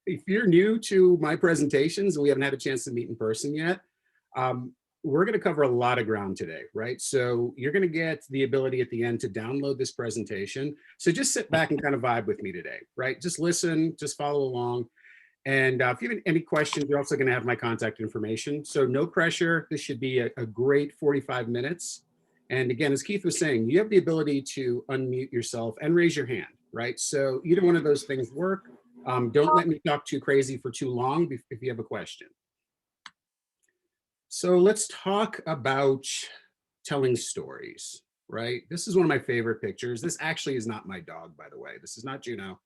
if you're new to my presentations and we haven't had a chance to meet in person yet, we're going to cover a lot of ground today, right? So you're going to get the ability at the end to download this presentation. So just sit back and kind of vibe with me today, right? Just listen, just follow along. And if you have any questions, you're also going to have my contact information. So no pressure. This should be a great 45 minutes. And again, as Keith was saying, you have the ability to unmute yourself and raise your hand, right? So either one of those things work. Don't let me talk too crazy for too long if you have a question. So let's talk about telling stories, right? This is one of my favorite pictures. This actually is not my dog, by the way. This is not Juno.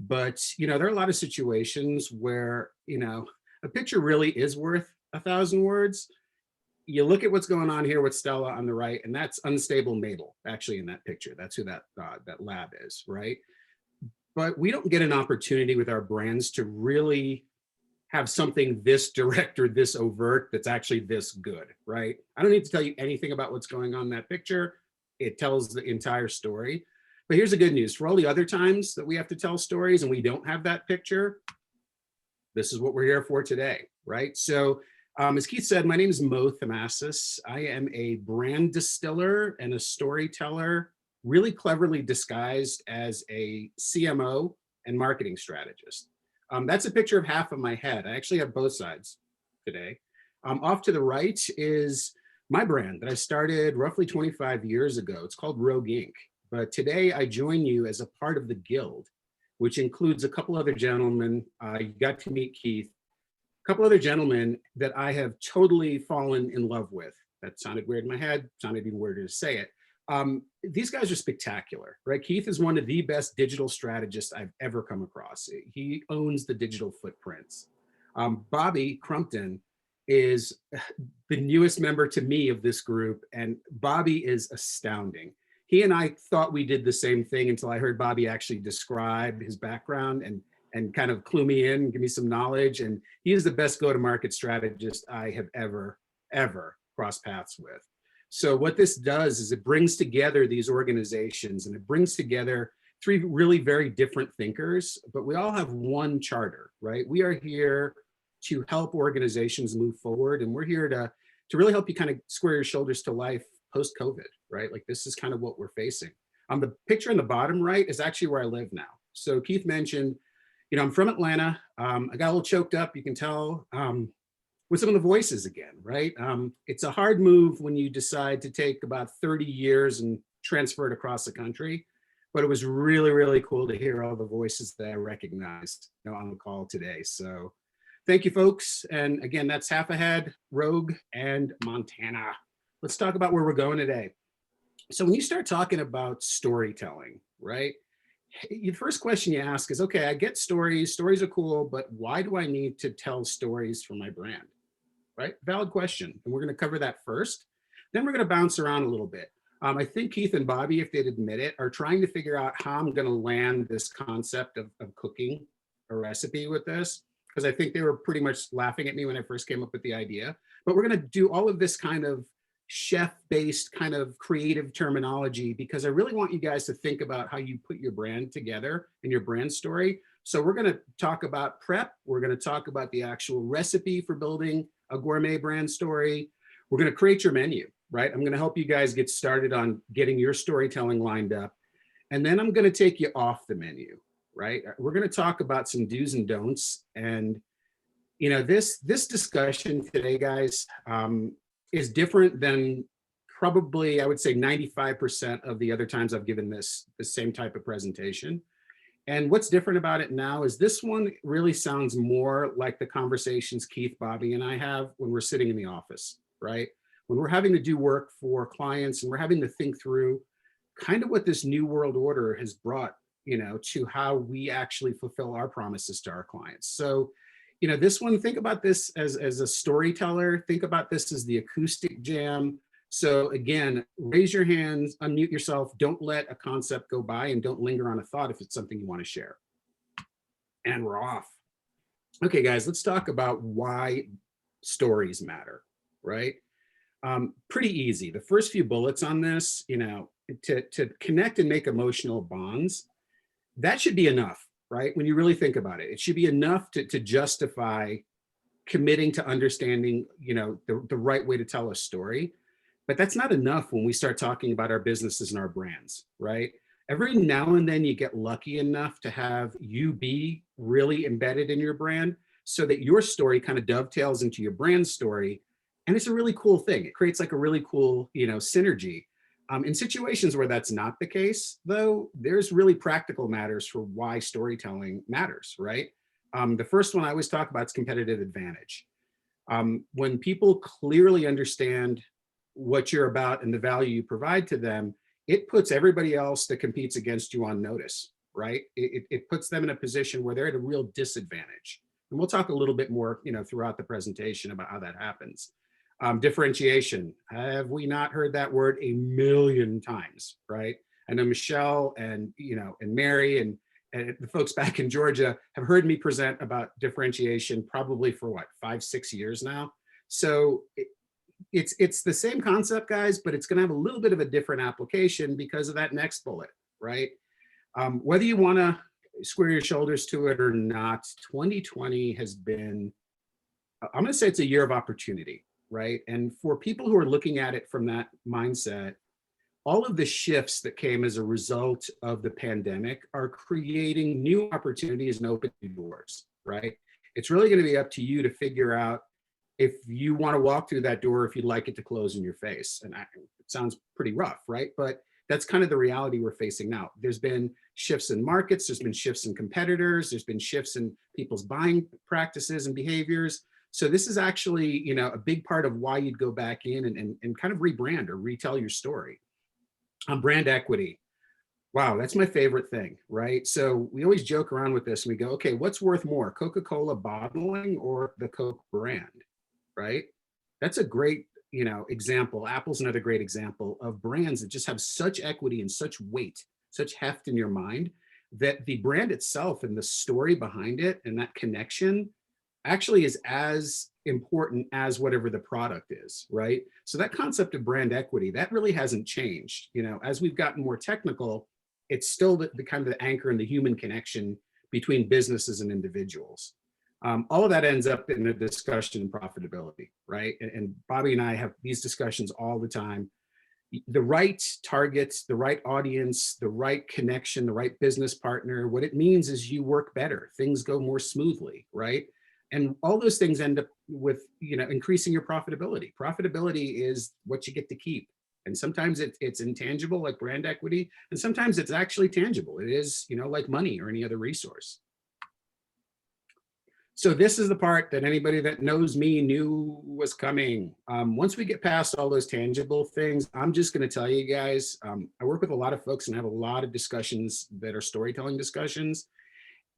But, there are a lot of situations where, a picture really is worth 1,000 words. You look at what's going on here with Stella on the right, and that's unstable Mabel, actually, in that picture. That's who that lab is, right? But we don't get an opportunity with our brands to really have something this direct or this overt that's actually this good, right? I don't need to tell you anything about what's going on in that picture. It tells the entire story. But here's the good news. For all the other times that we have to tell stories and we don't have that picture, this is what we're here for today, right? So as Keith said, my name is Mo Thomasos. I am a brand distiller and a storyteller, really cleverly disguised as a CMO and marketing strategist. That's a picture of half of my head. I actually have both sides today. Off to the right is my brand that I started roughly 25 years ago. It's called Rogue Inc. But today I join you as a part of the guild, which includes a couple other gentlemen. You got to meet Keith, a couple other gentlemen that I have totally fallen in love with. That sounded weird in my head, sounded even weirder to say it. These guys are spectacular, right? Keith is one of the best digital strategists I've ever come across. He owns the digital footprints. Bobby Crumpton is the newest member to me of this group, and Bobby is astounding. He and I thought we did the same thing until I heard Bobby actually describe his background and kind of clue me in, give me some knowledge. And he is the best go-to-market strategist I have ever crossed paths with. So what this does is it brings together these organizations, and it brings together three really very different thinkers, but we all have one charter, right? We are here to help organizations move forward, and we're here to really help you kind of square your shoulders to life post-COVID, right? Like this is kind of what we're facing. The picture on the bottom right is actually where I live now. So Keith mentioned, I'm from Atlanta. I got a little choked up, you can tell, with some of the voices again, right? It's a hard move when you decide to take about 30 years and transfer it across the country. But it was really, really cool to hear all the voices that I recognized on the call today. So thank you, folks. And again, that's Half Ahead, Rogue, and Montana. Let's talk about where we're going today. So when you start talking about storytelling, right? The first question you ask is, okay, I get stories. Stories are cool, but why do I need to tell stories for my brand? Right? Valid question. And we're going to cover that first. Then we're going to bounce around a little bit. I think Keith and Bobby, if they'd admit it, are trying to figure out how I'm going to land this concept of cooking a recipe with this, because I think they were pretty much laughing at me when I first came up with the idea. But we're going to do all of this kind of chef-based kind of creative terminology, because I really want you guys to think about how you put your brand together and your brand story. So we're going to talk about prep. We're going to talk about the actual recipe for building a gourmet brand story. We're going to create your menu, right? I'm going to help you guys get started on getting your storytelling lined up. And then I'm going to take you off the menu, right? We're going to talk about some do's and don'ts. And, this discussion today, guys, is different than probably, I would say 95% of the other times I've given the same type of presentation. And what's different about it now is this one really sounds more like the conversations Keith, Bobby, and I have when we're sitting in the office, right? When we're having to do work for clients and we're having to think through kind of what this new world order has brought, to how we actually fulfill our promises to our clients. So, this one, think about this as a storyteller, think about this as the acoustic jam. So again, raise your hands, unmute yourself, don't let a concept go by, and don't linger on a thought if it's something you want to share. And we're off. Okay, guys, let's talk about why stories matter, right? Pretty easy. The first few bullets on this, to connect and make emotional bonds, that should be enough, right? When you really think about it, it should be enough to justify committing to understanding, the right way to tell a story. But that's not enough when we start talking about our businesses and our brands, right? Every now and then you get lucky enough to have you be really embedded in your brand so that your story kind of dovetails into your brand story. And it's a really cool thing. It creates like a really cool, synergy. In situations where that's not the case, though, there's really practical matters for why storytelling matters, right? The first one I always talk about is competitive advantage. When people clearly understand what you're about and the value you provide to them, it puts everybody else that competes against you on notice, right? It puts them in a position where they're at a real disadvantage. And we'll talk a little bit more, throughout the presentation about how that happens. Differentiation. Have we not heard that word a million times, right? I know Michelle and Mary and the folks back in Georgia have heard me present about differentiation probably for what, 5, 6 years now. So it's the same concept, guys, but it's going to have a little bit of a different application because of that next bullet, right? Whether you want to square your shoulders to it or not, 2020 has been, I'm going to say it's a year of opportunity, right? And for people who are looking at it from that mindset, all of the shifts that came as a result of the pandemic are creating new opportunities and open doors, right? It's really going to be up to you to figure out if you want to walk through that door, if you'd like it to close in your face. And it sounds pretty rough, right? But that's kind of the reality we're facing now. There's been shifts in markets, there's been shifts in competitors, there's been shifts in people's buying practices and behaviors. So this is actually, a big part of why you'd go back in and kind of rebrand or retell your story. Brand equity. Wow, that's my favorite thing, right? So we always joke around with this and we go, okay, what's worth more, Coca-Cola bottling or the Coke brand, right? That's a great, example. Apple's another great example of brands that just have such equity and such weight, such heft in your mind that the brand itself and the story behind it and that connection actually is as important as whatever the product is, right? So that concept of brand equity, that really hasn't changed. As we've gotten more technical, it's still the kind of the anchor and the human connection between businesses and individuals. All of that ends up in a discussion and profitability, right? And Bobby and I have these discussions all the time. The right targets, the right audience, the right connection, the right business partner, what it means is you work better, things go more smoothly, right? And all those things end up with, increasing your profitability. Profitability is what you get to keep. And sometimes it's intangible, like brand equity, and sometimes it's actually tangible. It is, like money or any other resource. So this is the part that anybody that knows me knew was coming. Once we get past all those tangible things, I'm just going to tell you guys, I work with a lot of folks and have a lot of discussions that are storytelling discussions.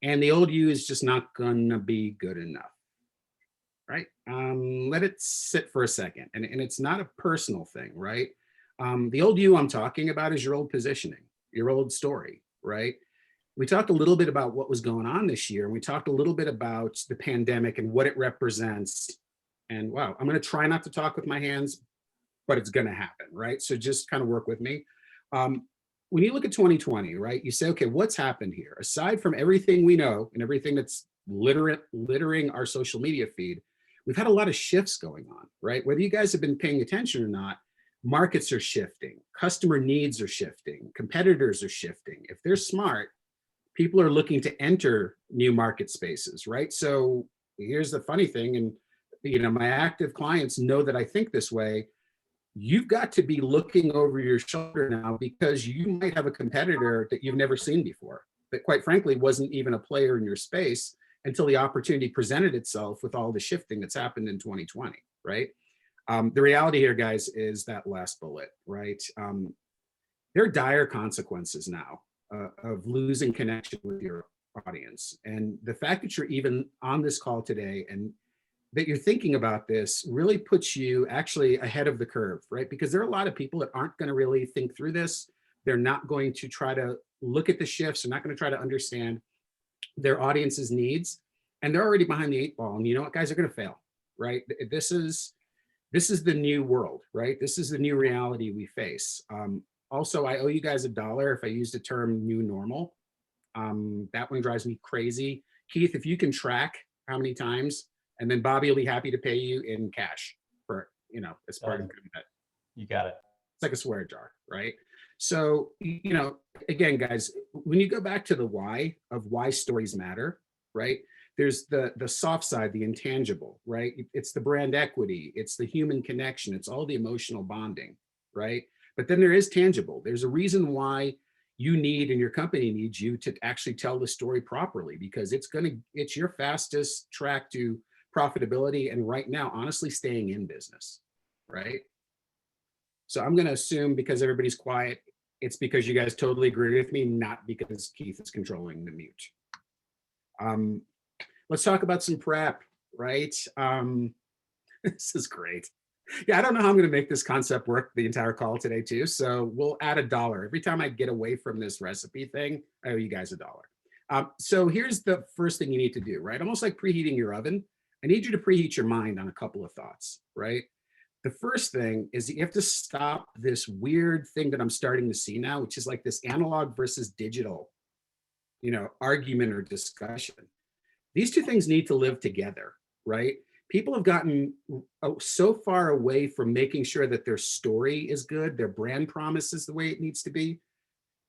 And the old you is just not gonna be good enough, right? Let it sit for a second. And it's not a personal thing, right? The old you I'm talking about is your old positioning, your old story, right? We talked a little bit about what was going on this year. And we talked a little bit about the pandemic and what it represents. And wow, I'm gonna try not to talk with my hands, but it's gonna happen, right? So just kind of work with me. When you look at 2020, right, you say, okay, what's happened here? Aside from everything we know and everything that's littering our social media feed, we've had a lot of shifts going on, right? Whether you guys have been paying attention or not, markets are shifting, customer needs are shifting, competitors are shifting. If they're smart, people are looking to enter new market spaces, right? So here's the funny thing, and my active clients know that I think this way. You've got to be looking over your shoulder now because you might have a competitor that you've never seen before, that quite frankly wasn't even a player in your space until the opportunity presented itself with all the shifting that's happened in 2020, right? The reality here, guys, is that last bullet, right? There are dire consequences now of losing connection with your audience. And the fact that you're even on this call today and that you're thinking about this really puts you actually ahead of the curve, right? Because there are a lot of people that aren't going to really think through this. They're not going to try to look at the shifts. They're not going to try to understand their audience's needs. And they're already behind the 8 ball. And you know what, guys, are going to fail, right? This is the new world, right? This is the new reality we face. Also, I owe you guys $1 if I use the term new normal. That one drives me crazy. Keith, if you can track how many times, and then Bobby will be happy to pay you in cash for, as part of that. You got it. It's like a swear jar, right? So, again, guys, when you go back to the why of why stories matter, right? There's the soft side, the intangible, right? It's the brand equity, it's the human connection, it's all the emotional bonding, right? But then there is tangible. There's a reason why you need and your company needs you to actually tell the story properly, because it's your fastest track to profitability, and right now, honestly, staying in business, right? So I'm going to assume, because everybody's quiet, it's because you guys totally agree with me, not because Keith is controlling the mute. Let's talk about some prep, right? This is great. Yeah, I don't know how I'm going to make this concept work the entire call today too. So we'll add $1 every time I get away from this recipe thing. I owe you guys $1. So here's the first thing you need to do, right? Almost like preheating your oven. I need you to preheat your mind on a couple of thoughts, right? The first thing is you have to stop this weird thing that I'm starting to see now, which is like this analog versus digital, argument or discussion. These two things need to live together, right? People have gotten so far away from making sure that their story is good, their brand promise is the way it needs to be.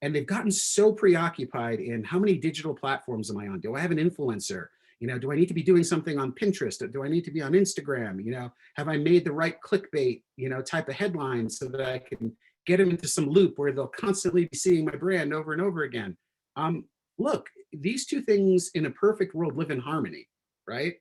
And they've gotten so preoccupied in how many digital platforms am I on? Do I have an influencer? Do I need to be doing something on Pinterest? Do I need to be on Instagram? Have I made the right clickbait, type of headlines so that I can get them into some loop where they'll constantly be seeing my brand over and over again? Look, these two things in a perfect world live in harmony, right?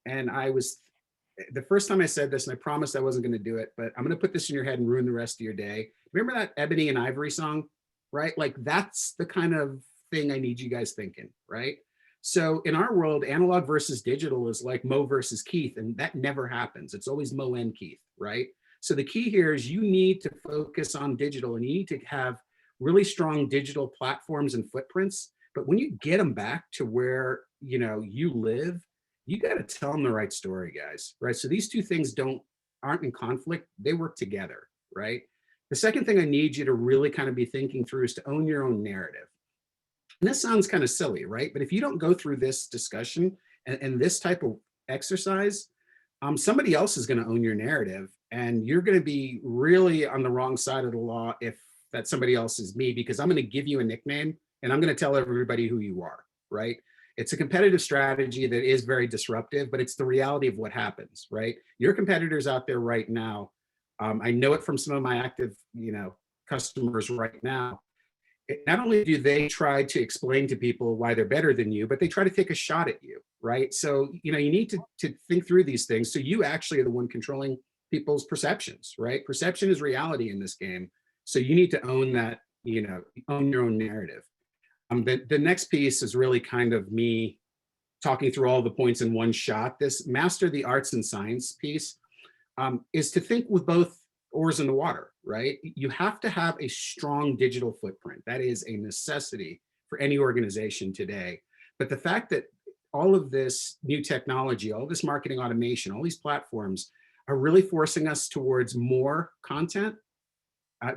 And the first time I said this, and I promised I wasn't going to do it, but I'm going to put this in your head and ruin the rest of your day. Remember that Ebony and Ivory song, right? Like that's the kind of thing I need you guys thinking, right? So in our world, analog versus digital is like Mo versus Keith, and that never happens. It's always Mo and Keith, right? So the key here is you need to focus on digital, and you need to have really strong digital platforms and footprints. But when you get them back to where you live, you got to tell them the right story, guys, right? So these two things aren't in conflict, they work together, right? The second thing I need you to really kind of be thinking through is to own your own narrative. And this sounds kind of silly, right? But if you don't go through this discussion and this type of exercise, somebody else is going to own your narrative, and you're going to be really on the wrong side of the law if that somebody else is me, because I'm going to give you a nickname and I'm going to tell everybody who you are, right? It's a competitive strategy that is very disruptive, but it's the reality of what happens, right? Your competitors out there right now, I know it from some of my active, customers right now. Not only do they try to explain to people why they're better than you, but they try to take a shot at you, right? So, you need to think through these things. So you actually are the one controlling people's perceptions, right? Perception is reality in this game. So you need to own that, own your own narrative. The next piece is really kind of me talking through all the points in one shot. This master the arts and science piece is to think with both oars in the water, right? You have to have a strong digital footprint. That is a necessity for any organization today. But the fact that all of this new technology, all this marketing automation, all these platforms are really forcing us towards more content.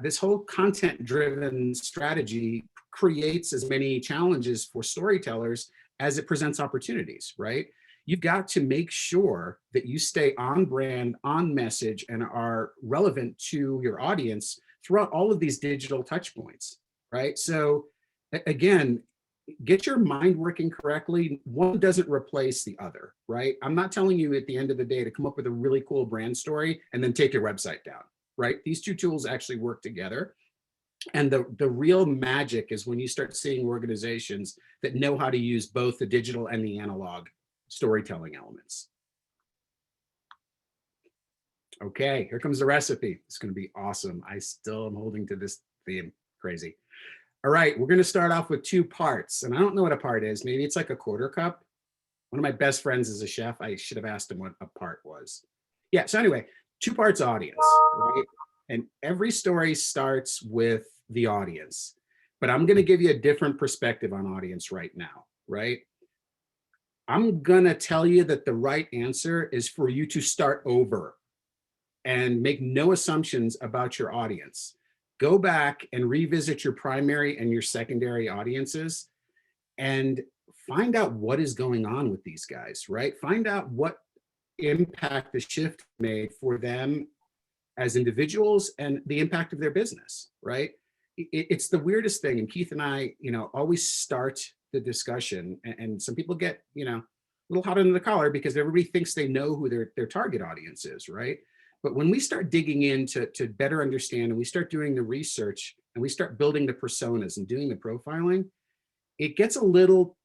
This whole content-driven strategy creates as many challenges for storytellers as it presents opportunities, right? You've got to make sure that you stay on brand, on message, and are relevant to your audience throughout all of these digital touch points, right? So again, get your mind working correctly. One doesn't replace the other, right? I'm not telling you at the end of the day to come up with a really cool brand story and then take your website down, right? These two tools actually work together. And the real magic is when you start seeing organizations that know how to use both the digital and the analog storytelling elements. Okay, here comes the recipe. It's going to be awesome. I still am holding to this theme. Crazy. All right, we're going to start off with 2 parts. And I don't know what a part is. Maybe it's like a quarter cup. One of my best friends is a chef. I should have asked him what a part was. Yeah, so anyway, 2 parts audience, right? And every story starts with the audience. But I'm going to give you a different perspective on audience right now, right? I'm going to tell you that the right answer is for you to start over and make no assumptions about your audience. Go back and revisit your primary and your secondary audiences and find out what is going on with these guys, right? Find out what impact the shift made for them as individuals and the impact of their business, right? It's the weirdest thing. And Keith and I, always start the discussion, and some people get, a little hot under the collar because everybody thinks they know who their target audience is, right? But when we start digging in to better understand, and we start doing the research, and we start building the personas and doing the profiling, it gets a little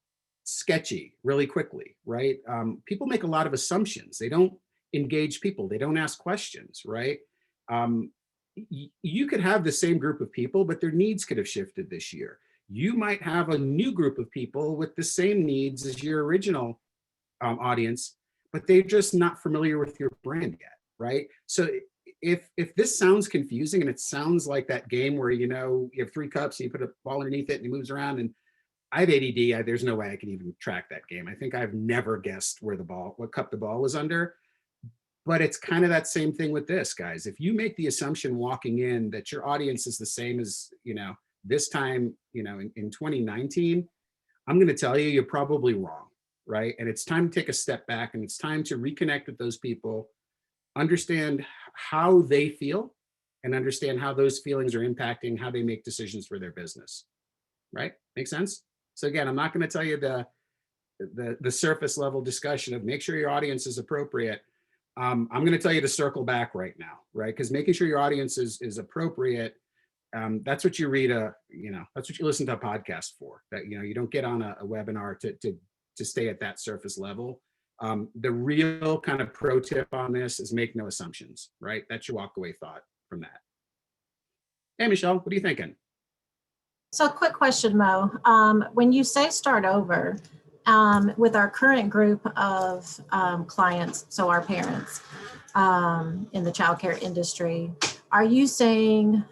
sketchy really quickly, right? People make a lot of assumptions. They don't engage people. They don't ask questions, right? Um, you could have the same group of people, but their needs could have shifted this year. You might have a new group of people with the same needs as your original audience, but they're just not familiar with your brand yet, right? So if this sounds confusing, and it sounds like that game where you have 3 cups and you put a ball underneath it and it moves around, and I have ADD. There's no way I can even track that game. I think I've never guessed what cup the ball was under. But it's kind of that same thing with this, guys. If you make the assumption walking in that your audience is the same as, this time, in 2019, I'm going to tell you, you're probably wrong, right? And it's time to take a step back, and it's time to reconnect with those people, understand how they feel, and understand how those feelings are impacting how they make decisions for their business, right? Make sense? So again, I'm not going to tell you the surface level discussion of make sure your audience is appropriate. I'm going to tell you to circle back right now, right? Because making sure your audience is appropriate, that's what you read that's what you listen to a podcast for. That you don't get on a webinar to stay at that surface level. The real kind of pro tip on this is make no assumptions, right? That's your walk away thought from that. Hey, Michelle, what are you thinking? So quick question, Mo. When you say start over, with our current group of clients, so our parents in the childcare industry, are you saying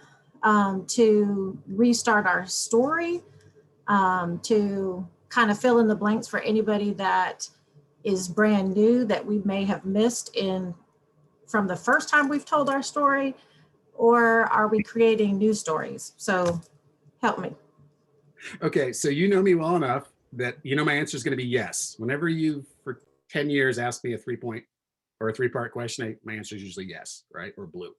to restart our story, to kind of fill in the blanks for anybody that is brand new that we may have missed from the first time we've told our story, or are we creating new stories? So help me. Okay, so you know me well enough that my answer is going to be yes. Whenever you, for 10 years, asked me a 3-point or a 3-part question, my answer is usually yes, right? Or blue.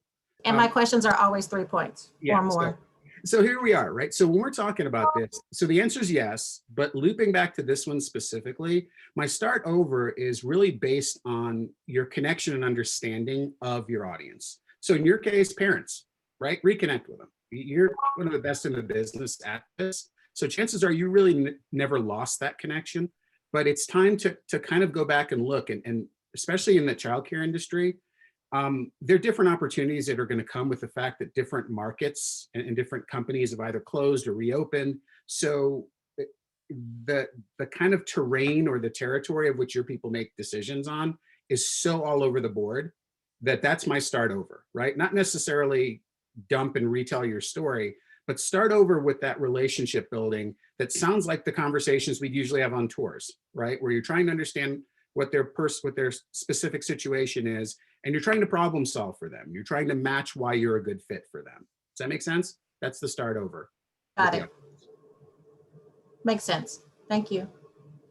And my questions are always 3 points or more. So here we are, right? So when we're talking about this, so the answer is yes, but looping back to this one specifically, my start over is really based on your connection and understanding of your audience. So in your case, parents, right? Reconnect with them. You're one of the best in the business at this. So chances are you really never lost that connection, but it's time to kind of go back and look, and especially in the childcare industry, there are different opportunities that are going to come with the fact that different markets and different companies have either closed or reopened. So the kind of terrain or the territory of which your people make decisions on is so all over the board that's my start over, right? Not necessarily dump and retell your story, but start over with that relationship building that sounds like the conversations we'd usually have on tours, right? Where you're trying to understand what their specific situation is, and you're trying to problem solve for them. You're trying to match why you're a good fit for them. Does that make sense? That's the start over. Got it. Makes sense. Thank you.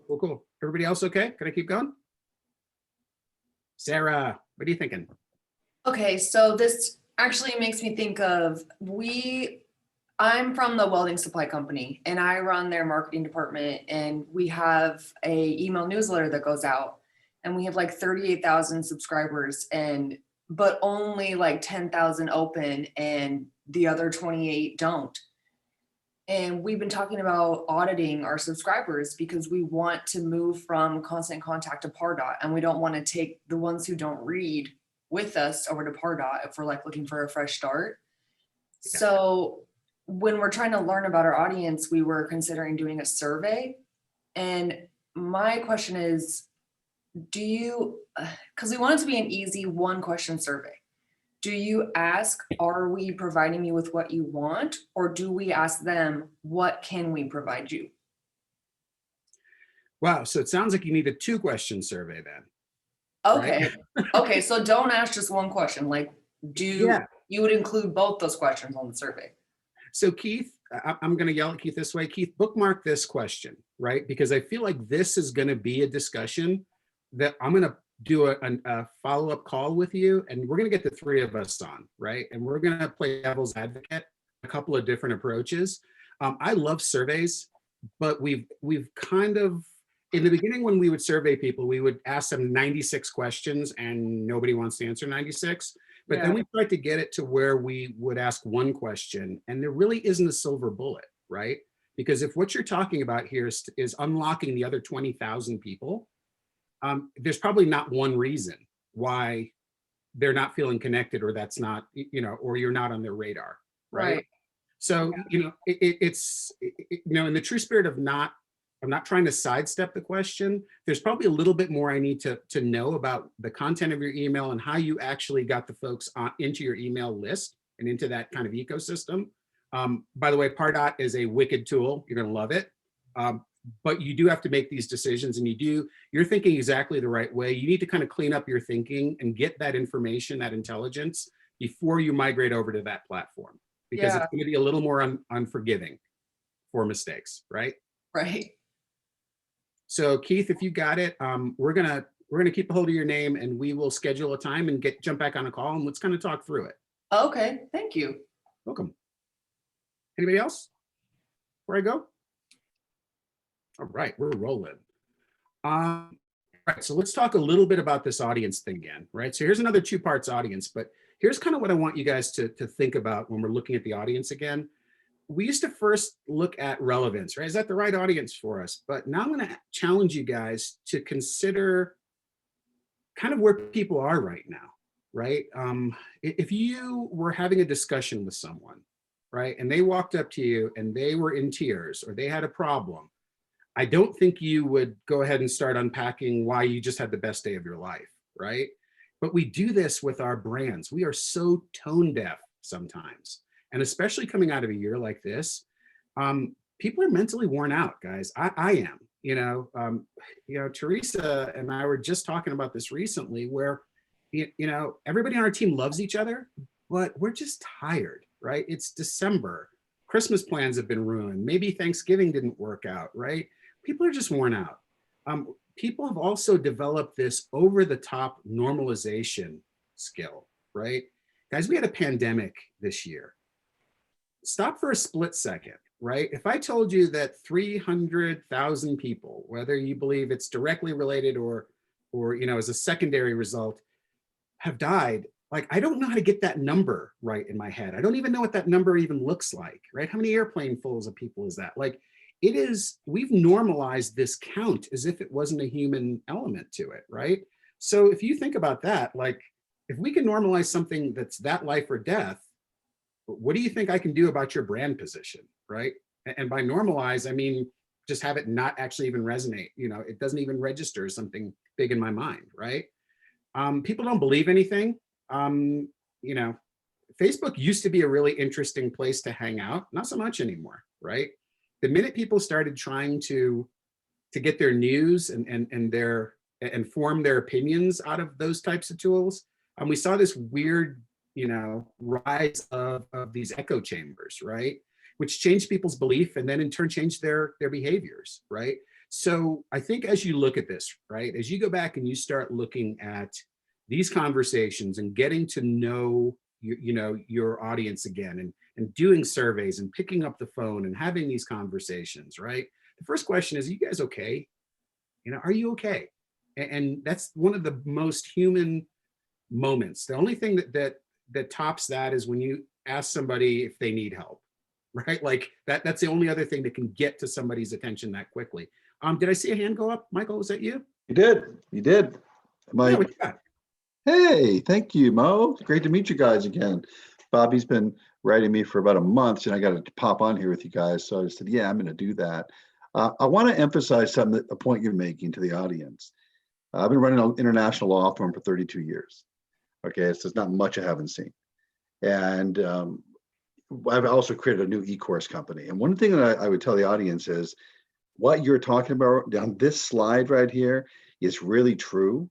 Cool. Everybody else okay? Can I keep going? Sarah, what are you thinking? Okay, so this actually makes me think of I'm from the welding supply company, and I run their marketing department, and we have a email newsletter that goes out, and we have like 38,000 subscribers, but only like 10,000 open, and the other 28 don't. And we've been talking about auditing our subscribers because we want to move from Constant Contact to Pardot, and we don't want to take the ones who don't read with us over to Pardot if we're like looking for a fresh start. Yeah. So when we're trying to learn about our audience, we were considering doing a survey. And my question is, because we want it to be an easy 1-question survey. Do you ask, are we providing you with what you want? Or do we ask them, what can we provide you? Wow, so it sounds like you need a 2-question survey then. Okay. Right? Okay, so don't ask just one question. Like, you would include both those questions on the survey? So Keith, I'm going to yell at Keith this way. Keith, bookmark this question, right? Because I feel like this is going to be a discussion that I'm going to do a follow-up call with you, and we're going to get the three of us on, right? And we're going to play devil's advocate, a couple of different approaches. I love surveys, but we've kind of, in the beginning when we would survey people, we would ask them 96 questions and nobody wants to answer 96. But then we tried to get it to where we would ask one question, and there really isn't a silver bullet, right? Because if what you're talking about here is unlocking the other 20,000 people, there's probably not one reason why they're not feeling connected, or that's not, or you're not on their radar, right? So, it's, in the true spirit of I'm not trying to sidestep the question. There's probably a little bit more I need to know about the content of your email and how you actually got the folks into your email list and into that kind of ecosystem. By the way, Pardot is a wicked tool. You're going to love it. But you do have to make these decisions, and you're thinking exactly the right way. You need to kind of clean up your thinking and get that information, that intelligence, before you migrate over to that platform, because it's going to be a little more unforgiving for mistakes, right? Right. So Keith, if you got it, we're gonna keep a hold of your name, and we will schedule a time and jump back on a call, and let's kind of talk through it. Okay, thank you. Welcome. Anybody else before I go? All right, we're rolling. All right, so let's talk a little bit about this audience thing again, right? So here's another two parts audience, but here's kind of what I want you guys to think about when we're looking at the audience again. We used to first look at relevance, right? Is that the right audience for us? But now I'm going to challenge you guys to consider kind of where people are right now, right? If you were having a discussion with someone, right, and they walked up to you and they were in tears or they had a problem, I don't think you would go ahead and start unpacking why you just had the best day of your life, right? But we do this with our brands. We are so tone deaf sometimes. And especially coming out of a year like this, people are mentally worn out, guys. I am, Teresa and I were just talking about this recently, where, everybody on our team loves each other, but we're just tired, right? It's December. Christmas plans have been ruined. Maybe Thanksgiving didn't work out, right? People are just worn out. People have also developed this over-the-top normalization skill, right? Guys, we had a pandemic this year. Stop for a split second, right? If I told you that 300,000 people, whether you believe it's directly related or as a secondary result, have died, like, I don't know how to get that number right in my head. I don't even know what that number even looks like, right? How many airplanefuls of people is that? Like, we've normalized this count as if it wasn't a human element to it, right? So if you think about that, like, if we can normalize something that's that life or death, what do you think I can do about your brand position, right? And by normalize, I mean, just have it not actually even resonate. It doesn't even register as something big in my mind, right? People don't believe anything. Facebook used to be a really interesting place to hang out, not so much anymore, right? The minute people started trying to get their news and form their opinions out of those types of tools, we saw this weird rise of these echo chambers, right? Which changed people's belief and then in turn changed their behaviors, right? So I think as you look at this, right, as you go back and you start looking at these conversations and getting to know your audience again, and doing surveys and picking up the phone and having these conversations, right? The first question is, are you guys okay? Are you okay? And that's one of the most human moments. The only thing that tops that is when you ask somebody if they need help, right? Like that's the only other thing that can get to somebody's attention that quickly. Did I see a hand go up? Michael, was that you? You did. What you got? Hey, thank you, Mo. It's great to meet you guys again. Bobby's been writing me for about a month, and I got to pop on here with you guys. So I said, yeah, I'm going to do that. I want to emphasize a point you're making to the audience. I've been running an international law firm for 32 years. Okay, so there's not much I haven't seen. And I've also created a new e-course company. And one thing that I would tell the audience is what you're talking about on this slide right here is really true.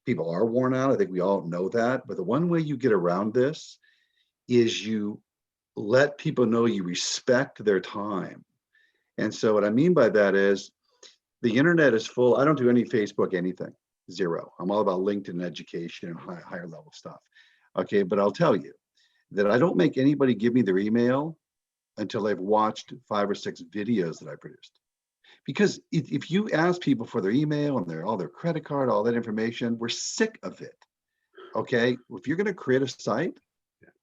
People are worn out. I think we all know that. But the one way you get around this is you let people know you respect their time. And so what I mean by that is The internet is full. I don't do any Facebook, anything, zero. I'm all about LinkedIn education and higher level stuff. Okay, but I'll tell you that I don't make anybody give me their email until they've watched 5 or 6 videos that I produced. Because if you ask people for their email and all their credit card, all that information, we're sick of it. Okay, if you're going to create a site,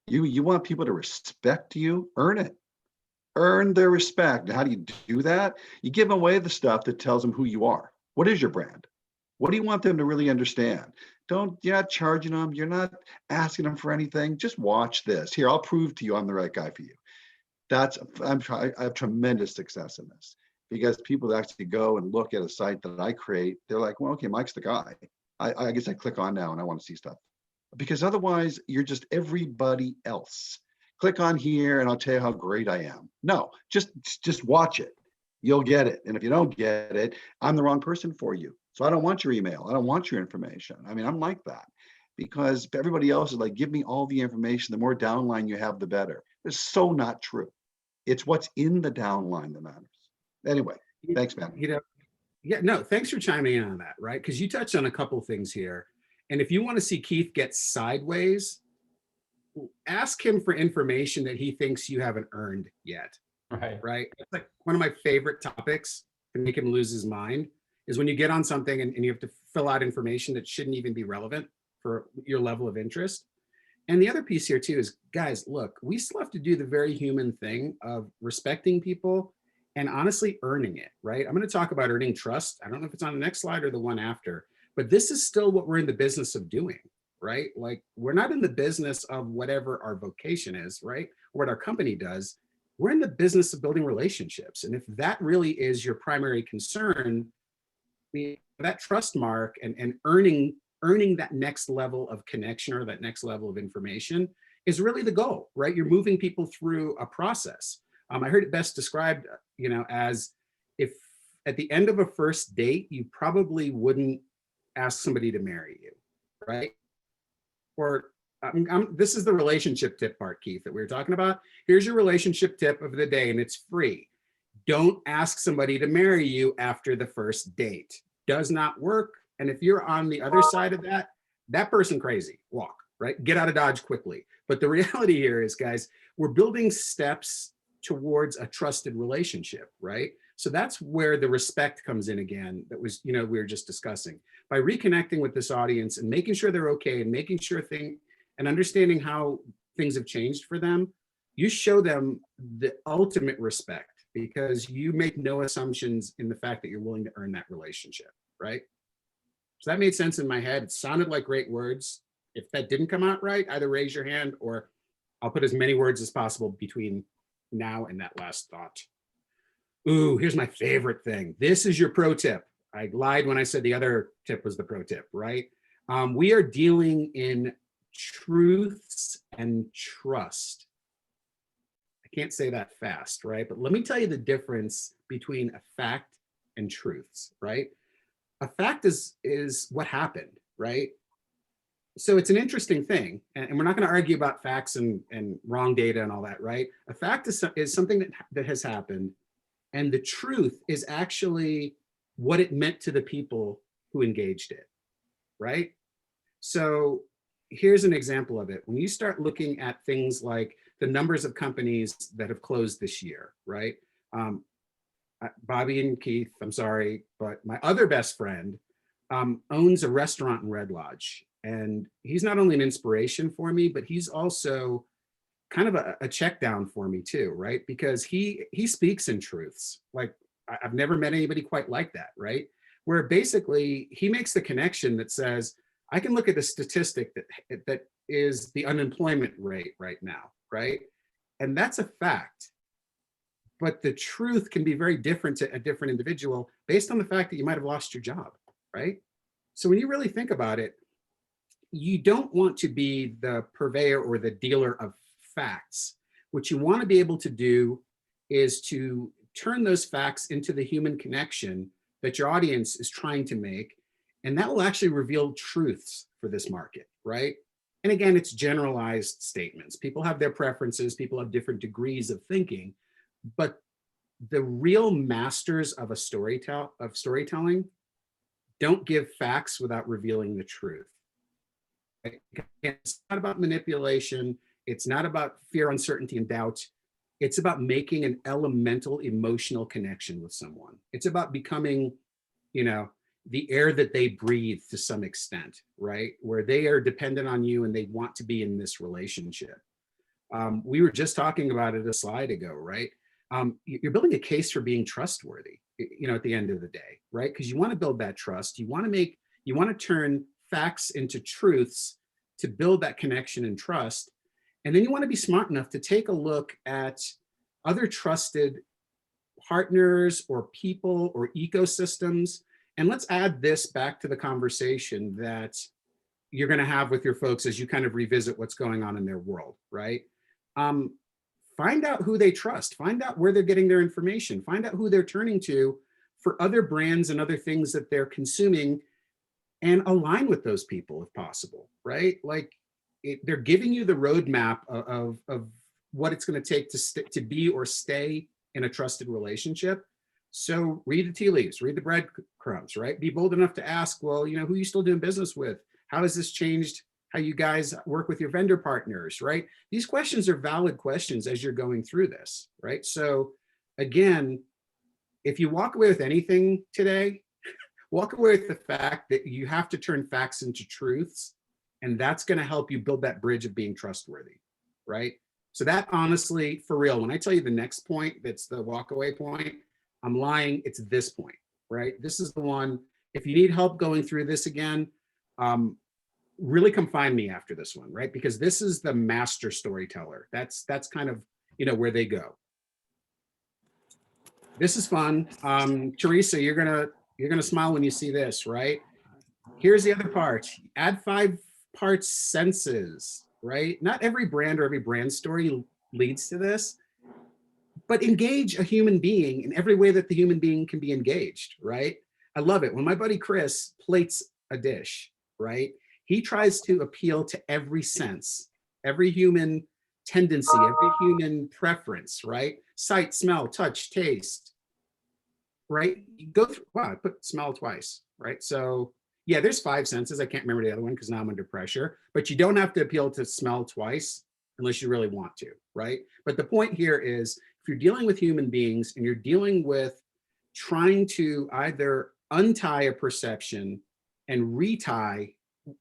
you want people to respect you, earn it. Earn their respect. How do you do that? You give them away the stuff that tells them who you are. What is your brand? What do you want them to really understand? You're not charging them. You're not asking them for anything. Just watch this. Here, I'll prove to you I'm the right guy for you. I have tremendous success in this because people that actually go and look at a site that I create, they're like, well, okay, Mike's the guy. I guess I click on now and I want to see stuff. Because otherwise you're just everybody else. Click on here and I'll tell you how great I am. No, just watch it. You'll get it. And if you don't get it, I'm the wrong person for you. So I don't want your email. I don't want your information. I mean, I'm like that because everybody else is like, give me all the information. The more downline you have, the better. It's so not true. It's what's in the downline that matters. Anyway, thanks, man. Yeah, no, thanks for chiming in on that, right? Because you touched on a couple things here. And if you want to see Keith get sideways, ask him for information that he thinks you haven't earned yet. Right. It's like one of my favorite topics to make him lose his mind is when you get on something and you have to fill out information that shouldn't even be relevant for your level of interest. And the other piece here too is, guys, look, we still have to do the very human thing of respecting people and honestly earning it, right? I'm going to talk about earning trust. I don't know if it's on the next slide or the one after, but this is still what we're in the business of doing, right? Like we're not in the business of whatever our vocation is, right? Or what our company does. We're in the business of building relationships. And if that really is your primary concern, that trust mark and earning that next level of connection or that next level of information is really the goal, right? You're moving people through a process. I heard it best described, as if at the end of a first date, you probably wouldn't ask somebody to marry you, right? Or this is the relationship tip part, Keith, that we were talking about. Here's your relationship tip of the day, and it's free. Don't ask somebody to marry you after the first date. Does not work. And if you're on the other side of that person crazy, walk, right? Get out of Dodge quickly. But the reality here is, guys, we're building steps towards a trusted relationship, right? So that's where the respect comes in again, that was, we were just discussing. By reconnecting with this audience and making sure they're okay and making sure and understanding how things have changed for them, you show them the ultimate respect because you make no assumptions in the fact that you're willing to earn that relationship, right? So that made sense in my head. It sounded like great words. If that didn't come out right, either raise your hand or I'll put as many words as possible between now and that last thought. Ooh, here's my favorite thing. This is your pro tip. I lied when I said the other tip was the pro tip, right? We are dealing in truths and trust. I can't say that fast, right? But let me tell you the difference between a fact and truths, right? A fact is what happened, right? So it's an interesting thing, and we're not going to argue about facts and wrong data and all that, right? A fact is something that has happened, and the truth is actually what it meant to the people who engaged it, right? So here's an example of it. When you start looking at things like the numbers of companies that have closed this year, right? Bobby and Keith, I'm sorry, but my other best friend owns a restaurant in Red Lodge. And he's not only an inspiration for me, but he's also kind of a check down for me too, right? Because he speaks in truths. Like I've never met anybody quite like that, right? Where basically he makes the connection that says, I can look at the statistic that is the unemployment rate right now, right? And that's a fact. But the truth can be very different to a different individual based on the fact that you might have lost your job, right? So when you really think about it, you don't want to be the purveyor or the dealer of facts. What you want to be able to do is to turn those facts into the human connection that your audience is trying to make. And that will actually reveal truths for this market, right? And again, it's generalized statements. People have their preferences, people have different degrees of thinking, but the real masters of storytelling don't give facts without revealing the truth. It's not about manipulation. It's not about fear, uncertainty, and doubt. It's about making an elemental emotional connection with someone. It's about becoming, the air that they breathe to some extent, right? Where they are dependent on you and they want to be in this relationship. We were just talking about it a slide ago, right? You're building a case for being trustworthy, at the end of the day, right? Because you want to build that trust. You want to turn facts into truths to build that connection and trust. And then you want to be smart enough to take a look at other trusted partners or people or ecosystems. And let's add this back to the conversation that you're going to have with your folks as you kind of revisit what's going on in their world, right? Find out who they trust, find out where they're getting their information, find out who they're turning to for other brands and other things that they're consuming, and align with those people if possible, right? Like they're giving you the roadmap of what it's going to take to be or stay in a trusted relationship. So read the tea leaves, read the breadcrumbs, right? Be bold enough to ask, well, who are you still doing business with? How has this changed how you guys work with your vendor partners, right? These questions are valid questions as you're going through this, right? So again, if you walk away with anything today, walk away with the fact that you have to turn facts into truths, and that's going to help you build that bridge of being trustworthy, right? So that honestly, for real, when I tell you the next point, that's the walk away point, I'm lying, it's this point, right? This is the one, if you need help going through this again, really come find me after this one, right? Because this is the master storyteller. That's kind of, where they go. This is fun. Teresa, you're gonna smile when you see this, right? Here's the other part. Add 5 parts senses, right? Not every brand or every brand story leads to this, but engage a human being in every way that the human being can be engaged, right? I love it. When my buddy Chris plates a dish, right? He tries to appeal to every sense, every human tendency, every human preference, right? Sight, smell, touch, taste, right? You go through, wow, I put smell twice, right? So yeah, there's 5 senses. I can't remember the other one because now I'm under pressure, but you don't have to appeal to smell twice unless you really want to, right? But the point here is if you're dealing with human beings and you're dealing with trying to either untie a perception and retie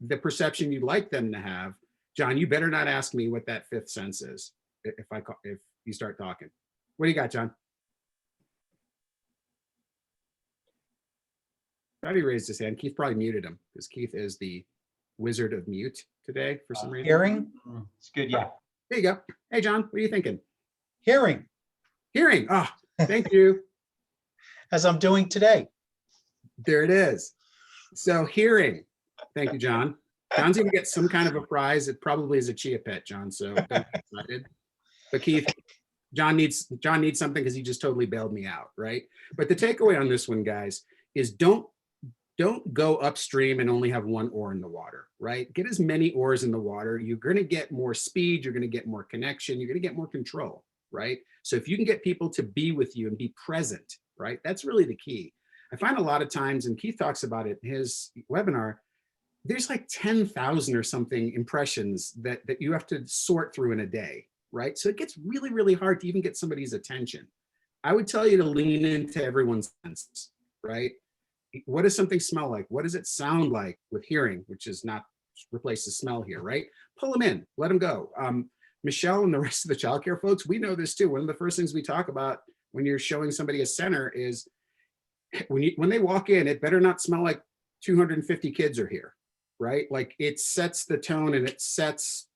the perception you'd like them to have, John, you better not ask me what that 5th sense is if you start talking. What do you got, John? Thought he raised his hand. Keith probably muted him because Keith is the wizard of mute today for some reason. Hearing? It's good, yeah. There you go. Hey, John, what are you thinking? Hearing, Hearing. Ah, thank you. as I'm doing today. There it is. So hearing. Thank you, John. John's gonna get some kind of a prize. It probably is a chia pet, John. So don't get excited. But Keith, John needs something because he just totally bailed me out, right? But the takeaway on this one, guys, is don't go upstream and only have one oar in the water, right? Get as many oars in the water. You're going to get more speed. You're going to get more connection. You're going to get more control, right? So if you can get people to be with you and be present, right? That's really the key. I find a lot of times, and Keith talks about it in his webinar, there's like 10,000 or something impressions that you have to sort through in a day, right? So it gets really, really hard to even get somebody's attention. I would tell you to lean into everyone's senses, right? What does something smell like? What does it sound like with hearing, which is not replace the smell here, right? Pull them in, let them go. Michelle and the rest of the childcare folks, we know this too. One of the first things we talk about when you're showing somebody a center is when they walk in, it better not smell like 250 kids are here, right? Like it sets the tone, and it sets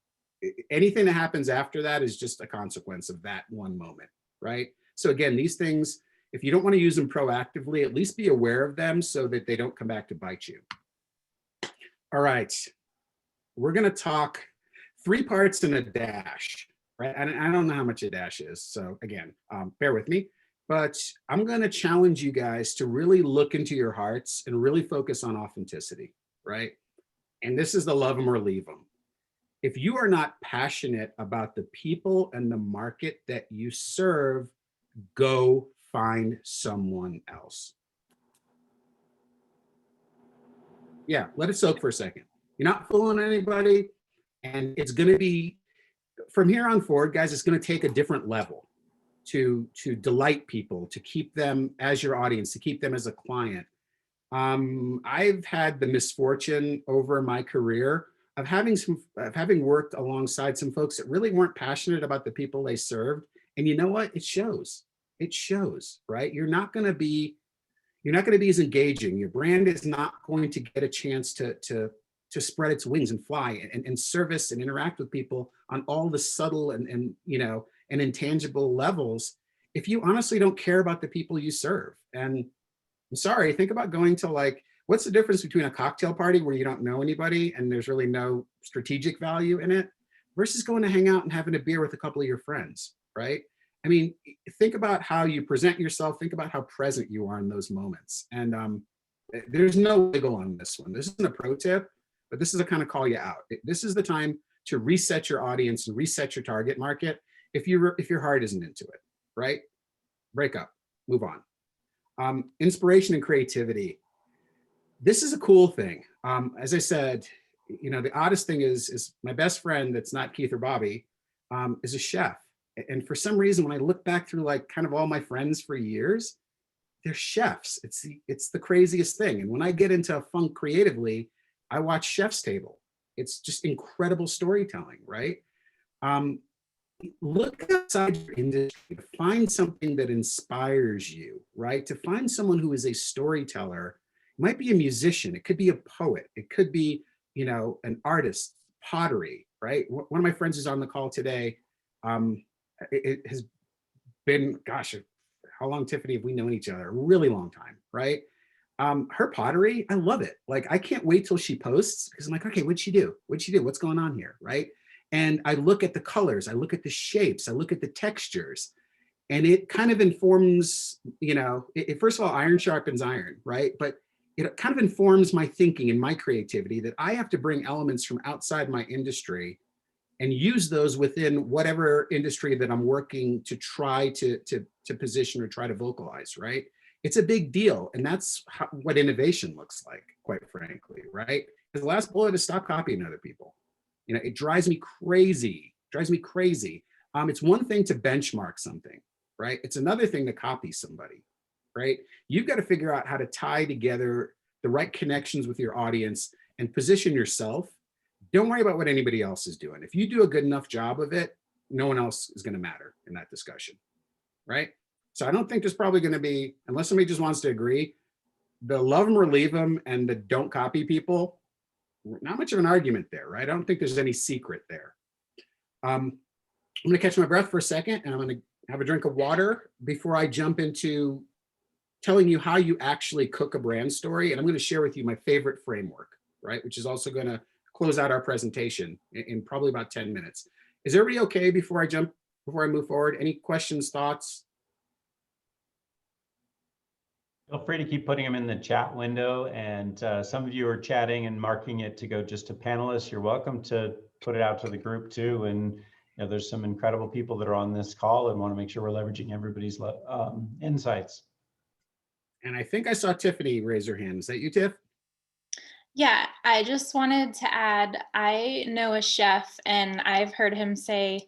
anything that happens after that is just a consequence of that one moment, right? So again, these things, if you don't want to use them proactively, at least be aware of them so that they don't come back to bite you. All right, we're going to talk 3 parts and a dash, right? And I don't know how much a dash is, so again, bear with me. But I'm going to challenge you guys to really look into your hearts and really focus on authenticity, right? And this is the love them or leave them. If you are not passionate about the people and the market that you serve, go find someone else. Yeah, let it soak for a second. You're not fooling anybody. And it's going to be, from here on forward, guys, it's going to take a different level to delight people, to keep them as your audience, to keep them as a client. I've had the misfortune over my career of having worked alongside some folks that really weren't passionate about the people they served. And you know what? It shows. It shows, right? You're not going to be as engaging. Your brand is not going to get a chance to spread its wings and fly and service and interact with people on all the subtle and intangible levels if you honestly don't care about the people you serve. And I'm sorry, think about going to, like, what's the difference between a cocktail party where you don't know anybody and there's really no strategic value in it versus going to hang out and having a beer with a couple of your friends, right? I mean, think about how you present yourself, think about how present you are in those moments. And there's no wiggle on this one. This isn't a pro tip, but this is a kind of call you out. This is the time to reset your audience and reset your target market if your heart isn't into it, right? Break up, move on. Inspiration and creativity. This is a cool thing. As I said, the oddest thing is my best friend that's not Keith or Bobby is a chef. And for some reason, when I look back through like kind of all my friends for years, they're chefs. It's the craziest thing. And when I get into funk creatively, I watch Chef's Table. It's just incredible storytelling, right? Look outside your industry to find something that inspires you, right? To find someone who is a storyteller. It might be a musician. It could be a poet. It could be, an artist, pottery, right? One of my friends is on the call today. It has been, gosh, how long, Tiffany, have we known each other? A really long time, right? Her pottery, I love it. Like, I can't wait till she posts because I'm like, okay, what'd she do? What'd she do? What's going on here, right? And I look at the colors, I look at the shapes, I look at the textures, and it kind of informs, first of all, iron sharpens iron, right? But it kind of informs my thinking and my creativity that I have to bring elements from outside my industry and use those within whatever industry that I'm working to try to position or try to vocalize, right? It's a big deal. And that's what innovation looks like, quite frankly, right? Because the last bullet is stop copying other people. It drives me crazy, It's one thing to benchmark something, right? It's another thing to copy somebody, right? You've got to figure out how to tie together the right connections with your audience and position yourself. Don't worry about what anybody else is doing. If you do a good enough job of it, no one else is going to matter in that discussion, right? So I don't think there's probably going to be, unless somebody just wants to agree, the love them or leave them and the don't copy people, not much of an argument there, right? I don't think there's any secret there. I'm going to catch my breath for a second and I'm going to have a drink of water before I jump into telling you how you actually cook a brand story. And I'm going to share with you my favorite framework, right? Which is also going to close out our presentation in probably about 10 minutes. Is everybody okay before I move forward? Any questions, thoughts? Feel free to keep putting them in the chat window. And some of you are chatting and marking it to go just to panelists. You're welcome to put it out to the group too. And there's some incredible people that are on this call and want to make sure we're leveraging everybody's insights. And I think I saw Tiffany raise her hand. Is that you, Tiff? Yeah, I just wanted to add, I know a chef and I've heard him say,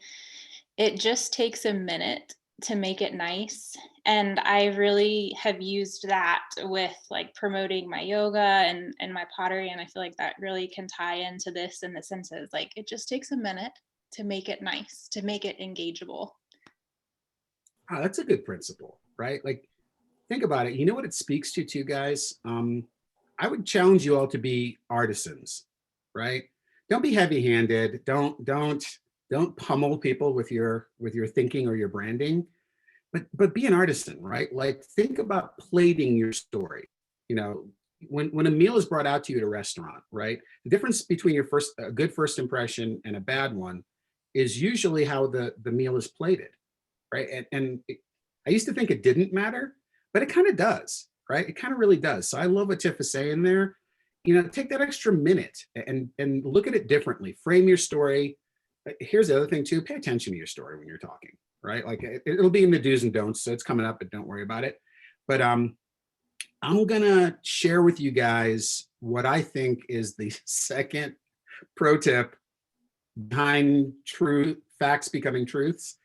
it just takes a minute to make it nice. And I really have used that with like promoting my yoga and my pottery. And I feel like that really can tie into this in the sense of like, it just takes a minute to make it nice, to make it engageable. Oh, that's a good principle, right? Like, think about it. You know what it speaks to too, guys? I would challenge you all to be artisans, right? Don't be heavy-handed. Don't pummel people with your thinking or your branding, but be an artisan, right? Like, think about plating your story. When a meal is brought out to you at a restaurant, right? The difference between a good first impression and a bad one is usually how the meal is plated, right? I used to think it didn't matter, but it kind of does, right? It kind of really does. So I love what Tiff is saying there. Take that extra minute and look at it differently. Frame your story. Here's the other thing too, pay attention to your story when you're talking, right? Like it'll be in the do's and don'ts, so it's coming up, but don't worry about it. But I'm gonna share with you guys what I think is the second pro tip behind truth, facts becoming truths.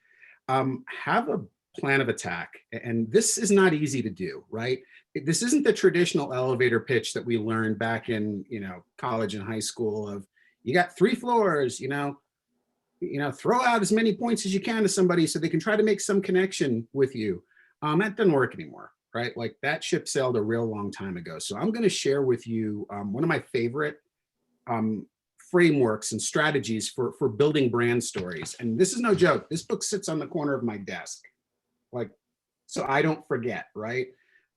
Have a plan of attack. And this is not easy to do, right? This isn't the traditional elevator pitch that we learned back in, college and high school of, you got 3 floors, throw out as many points as you can to somebody so they can try to make some connection with you. That doesn't work anymore, right? Like that ship sailed a real long time ago. So I'm going to share with you one of my favorite frameworks and strategies for building brand stories. And this is no joke. This book sits on the corner of my desk, like, so I don't forget, right?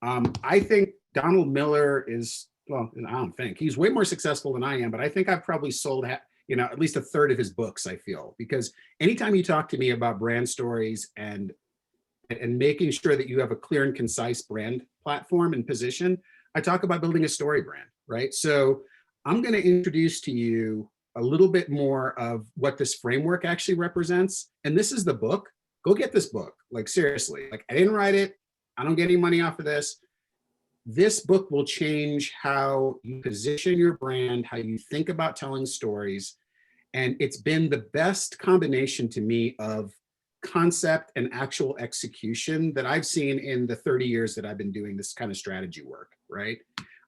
I think Donald Miller is, well, I don't think he's way more successful than I am, but I think I've probably sold, at least a third of his books, I feel, because anytime you talk to me about brand stories and making sure that you have a clear and concise brand platform and position, I talk about building a story brand, right? So I'm going to introduce to you a little bit more of what this framework actually represents. And this is the book. Go get this book. Like seriously, like I didn't write it. I don't get any money off of this. This book will change how you position your brand, how you think about telling stories. And it's been the best combination to me of concept and actual execution that I've seen in the 30 years that I've been doing this kind of strategy work, right?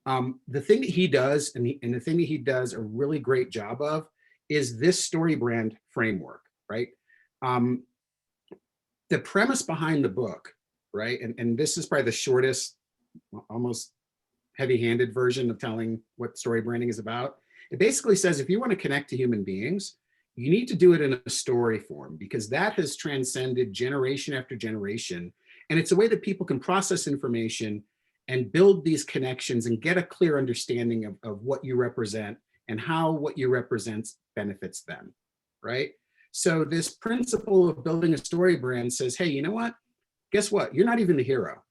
The thing that he does, and the thing that he does a really great job of, is this story brand framework, right? The premise behind the book, right? And this is probably the shortest, almost heavy-handed version of telling what story branding is about. It basically says if you want to connect to human beings, you need to do it in a story form, because that has transcended generation after generation. And it's a way that people can process information and build these connections and get a clear understanding of what you represent and how what you represent benefits them, right? So this principle of building a story brand says, hey, you know what? Guess what? You're not even the hero,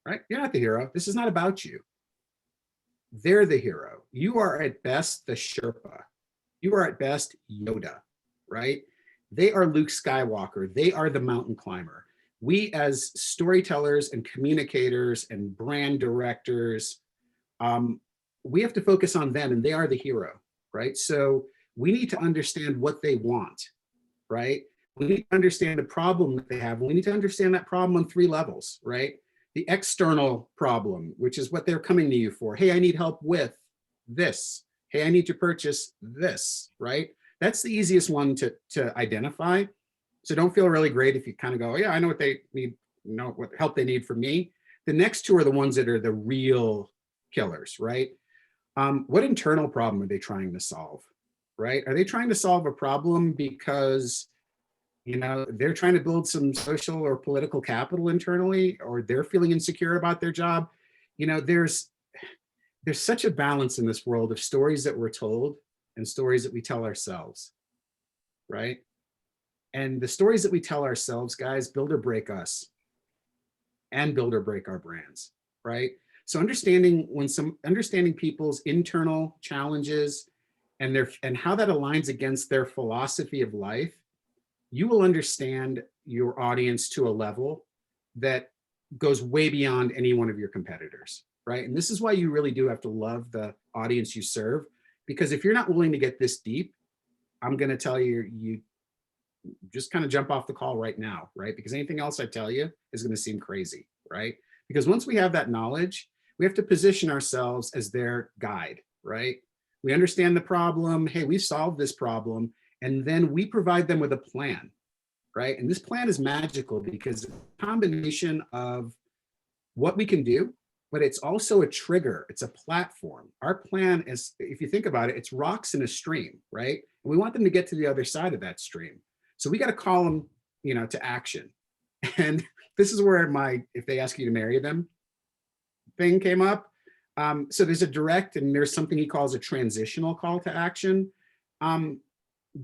right? You're not the hero. This is not about you. They're the hero. You are at best the Sherpa. You are at best Yoda, right? They are Luke Skywalker. They are the mountain climber. We as storytellers and communicators and brand directors, we have to focus on them, and they are the hero, right? So we need to understand what they want, right? We need to understand the problem that they have. We need to understand that problem on 3 levels, right? The external problem, which is what they're coming to you for. Hey, I need help with this. Hey, I need to purchase this, right? That's the easiest one to identify. So don't feel really great if you kind of go, yeah, I know what they need, what help they need from me. The next 2 are the ones that are the real killers, right? What internal problem are they trying to solve, right? Are they trying to solve a problem because, they're trying to build some social or political capital internally, or they're feeling insecure about their job? There's such a balance in this world of stories that we're told and stories that we tell ourselves, right? And the stories that we tell ourselves, guys, build or break us and build or break our brands, right? So understanding people's internal challenges and how that aligns against their philosophy of life, you will understand your audience to a level that goes way beyond any one of your competitors, right? And this is why you really do have to love the audience you serve, because if you're not willing to get this deep, I'm going to tell you, you just kind of jump off the call right now, right? Because anything else I tell you is going to seem crazy, right? Because once we have that knowledge, we have to position ourselves as their guide, right? We understand the problem. Hey, we've solved this problem. And then we provide them with a plan, right? And this plan is magical because it's a combination of what we can do, but it's also a trigger. It's a platform. Our plan is, if you think about it, it's rocks in a stream, right? And we want them to get to the other side of that stream. So we got to call them, to action. And this is where if they ask you to marry them thing came up. So there's a direct and there's something he calls a transitional call to action.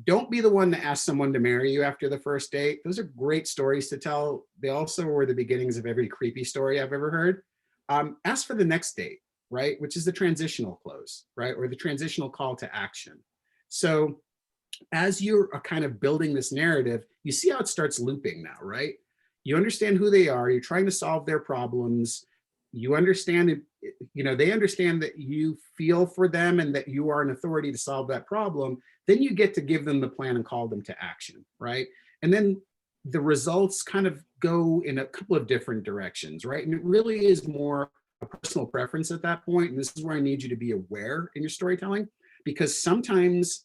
Don't be the one to ask someone to marry you after the first date. Those are great stories to tell. They also were the beginnings of every creepy story I've ever heard. Ask for the next date, right? Which is the transitional close, right? Or the transitional call to action. So as you're kind of building this narrative, you see how it starts looping now, right? You understand who they are, you're trying to solve their problems, you understand it, they understand that you feel for them and that you are an authority to solve that problem. Then you get to give them the plan and call them to action, right? And then the results kind of go in a couple of different directions, right? And it really is more a personal preference at that point. And this is where I need you to be aware in your storytelling, because sometimes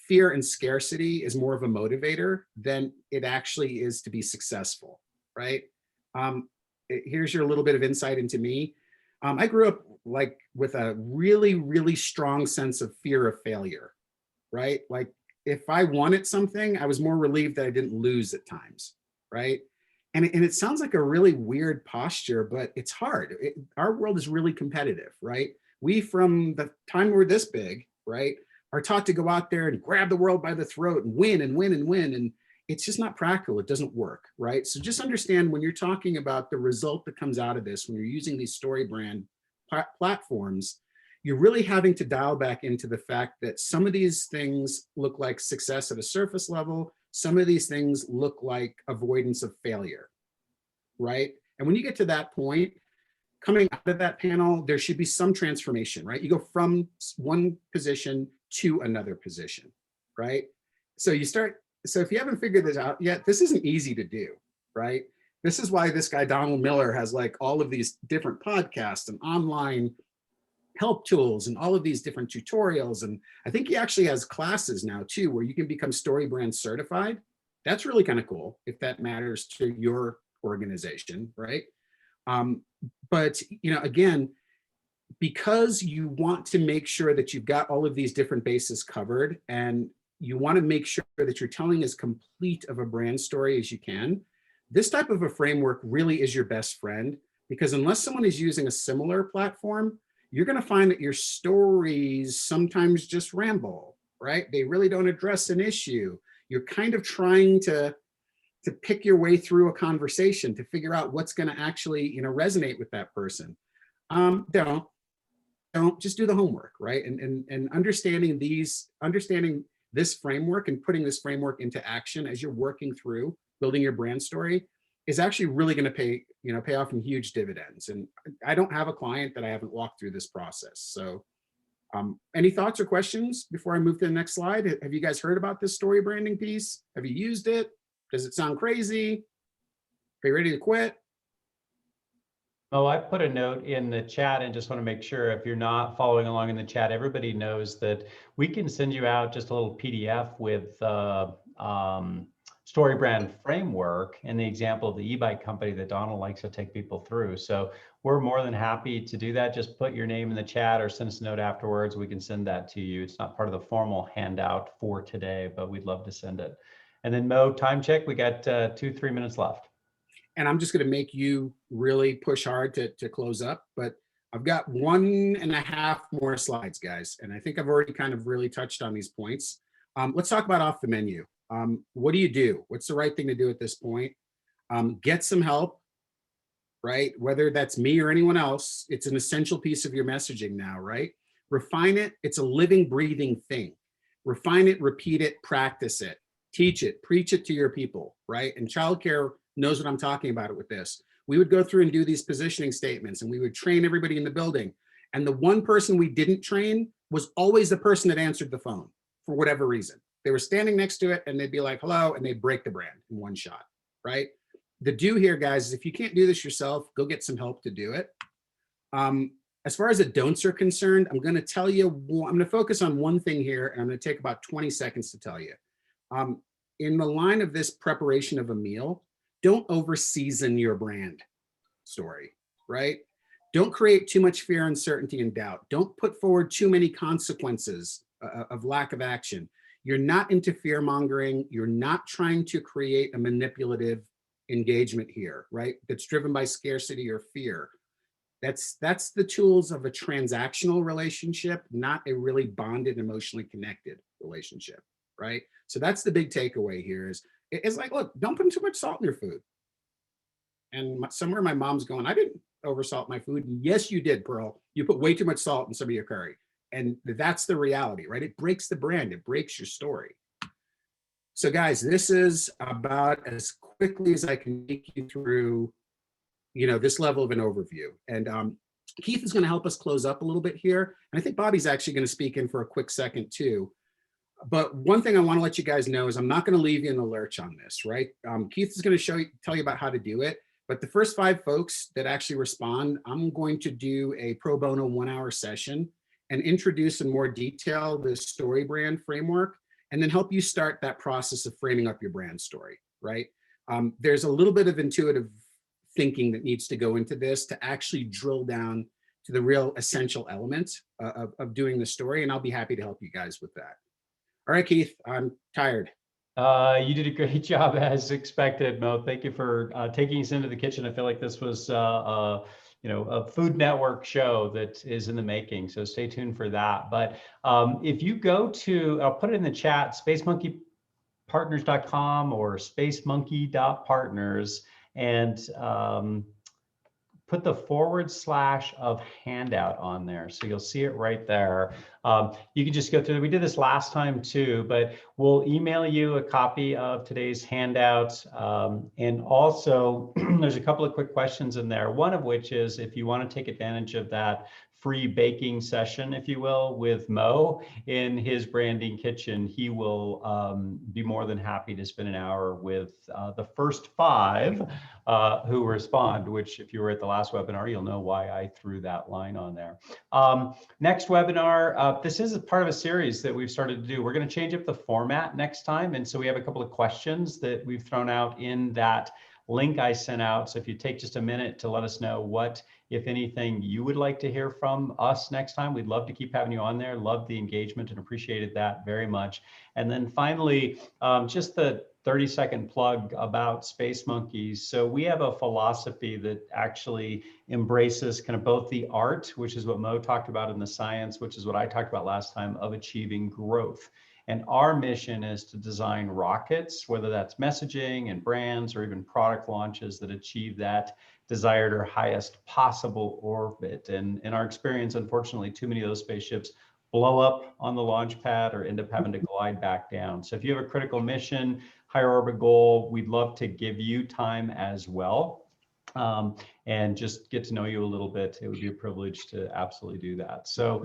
fear and scarcity is more of a motivator than it actually is to be successful, right? Here's your little bit of insight into me. I grew up like with a really, really strong sense of fear of failure, right? Like if I wanted something, I was more relieved that I didn't lose at times, right? And it sounds like a really weird posture, but it's hard. Our world is really competitive, right? We, from the time we're this big, right, are taught to go out there and grab the world by the throat and win and win and win. And it's just not practical. It doesn't work, right? So just understand when you're talking about the result that comes out of this, when you're using these story brand platforms, you're really having to dial back into the fact that some of these things look like success at a surface level. Some of these things look like avoidance of failure, right? And when you get to that point, coming out of that panel, there should be some transformation, right? You go from one position to another position, right? So if you haven't figured this out yet, this isn't easy to do, right? This is why this guy, Donald Miller, has like all of these different podcasts and online help tools and all of these different tutorials. And I think he actually has classes now too, where you can become StoryBrand certified. That's really kind of cool if that matters to your organization, right? But again, because you want to make sure that you've got all of these different bases covered, and you want to make sure that you're telling as complete of a brand story as you can, this type of a framework really is your best friend, because unless someone is using a similar platform, you're going to find that your stories sometimes just ramble, right? They really don't address an issue. You're kind of trying to pick your way through a conversation to figure out what's going to actually, resonate with that person. Don't just do the homework, right? And understanding this framework and putting this framework into action as you're working through building your brand story is actually really going to pay off in huge dividends. And I don't have a client that I haven't walked through this process. So any thoughts or questions before I move to the next slide? Have you guys heard about this story branding piece? Have you used it? Does it sound crazy? Are you ready to quit? Oh, I put a note in the chat and just want to make sure if you're not following along in the chat, everybody knows that we can send you out just a little PDF with story brand framework and the example of the e-bike company that Donald likes to take people through. So we're more than happy to do that. Just put your name in the chat or send us a note afterwards. We can send that to you. It's not part of the formal handout for today, but we'd love to send it. And then Mo, time check, we got 2-3 minutes left. And I'm just going to make you really push hard to close up, but I've got 1.5 more slides, guys. And I think I've already kind of really touched on these points. Let's talk about off the menu. What do you do? What's the right thing to do at this point? Get some help, right? Whether that's me or anyone else, it's an essential piece of your messaging now, right? Refine it. It's a living, breathing thing. Refine it, repeat it, practice it, teach it, preach it to your people, right? And childcare knows what I'm talking about it with this. We would go through and do these positioning statements, and we would train everybody in the building. And the one person we didn't train was always the person that answered the phone for whatever reason. They were standing next to it and they'd be like, hello, and they'd break the brand in one shot, right? The do here, guys, is if you can't do this yourself, go get some help to do it. As far as the don'ts are concerned, I'm going to tell you, I'm going to focus on one thing here, and I'm going to take about 20 seconds to tell you. In the line of this preparation of a meal, don't over season your brand story, right? Don't create too much fear, uncertainty, and doubt. Don't put forward too many consequences of lack of action. You're not into fear mongering. You're not trying to create a manipulative engagement here, right? That's driven by scarcity or fear. That's the tools of a transactional relationship, not a really bonded, emotionally connected relationship, right? So that's the big takeaway here is, it's like, look, don't put too much salt in your food. And somewhere my mom's going, I didn't oversalt my food. Yes, you did, Pearl. You put way too much salt in some of your curry. And that's the reality, right? It breaks the brand, it breaks your story. So guys, this is about as quickly as I can take you through, this level of an overview. And Keith is going to help us close up a little bit here. And I think Bobby's actually going to speak in for a quick second too. But one thing I want to let you guys know is I'm not going to leave you in the lurch on this, right? Keith is going to tell you about how to do it. But the first 5 folks that actually respond, I'm going to do a pro bono 1-hour session and introduce in more detail the story brand framework, and then help you start that process of framing up your brand story, right? There's a little bit of intuitive thinking that needs to go into this to actually drill down to the real essential elements of doing the story, and I'll be happy to help you guys with that. All right, Keith, I'm tired. You did a great job as expected, Mo. Thank you for taking us into the kitchen. I feel like this was a Food Network show that is in the making. So stay tuned for that. But if you go to, I'll put it in the chat, spacemonkeypartners.com or spacemonkey.partners, and put the / of handout on there. So you'll see it right there. You can just go through, we did this last time too, but we'll email you a copy of today's handout. And also there's a couple of quick questions in there. One of which is if you want to take advantage of that free baking session, if you will, with Mo in his branding kitchen, he will be more than happy to spend an hour with the first 5 who respond, which if you were at the last webinar, you'll know why I threw that line on there. Next webinar, this is a part of a series that we've started to do. We're going to change up the format next time. And so we have a couple of questions that we've thrown out in that link I sent out. So if you take just a minute to let us know what, if anything, you would like to hear from us next time, we'd love to keep having you on there. Love the engagement and appreciated that very much. And then finally, just the 30-second plug about Space Monkeys. So we have a philosophy that actually embraces kind of both the art, which is what Mo talked about, and the science, which is what I talked about last time, of achieving growth. And our mission is to design rockets, whether that's messaging and brands or even product launches that achieve that desired or highest possible orbit. And in our experience, unfortunately, too many of those spaceships blow up on the launch pad or end up having to glide back down. So if you have a critical mission, higher orbit goal, we'd love to give you time as well. And just get to know you a little bit. It would be a privilege to absolutely do that. So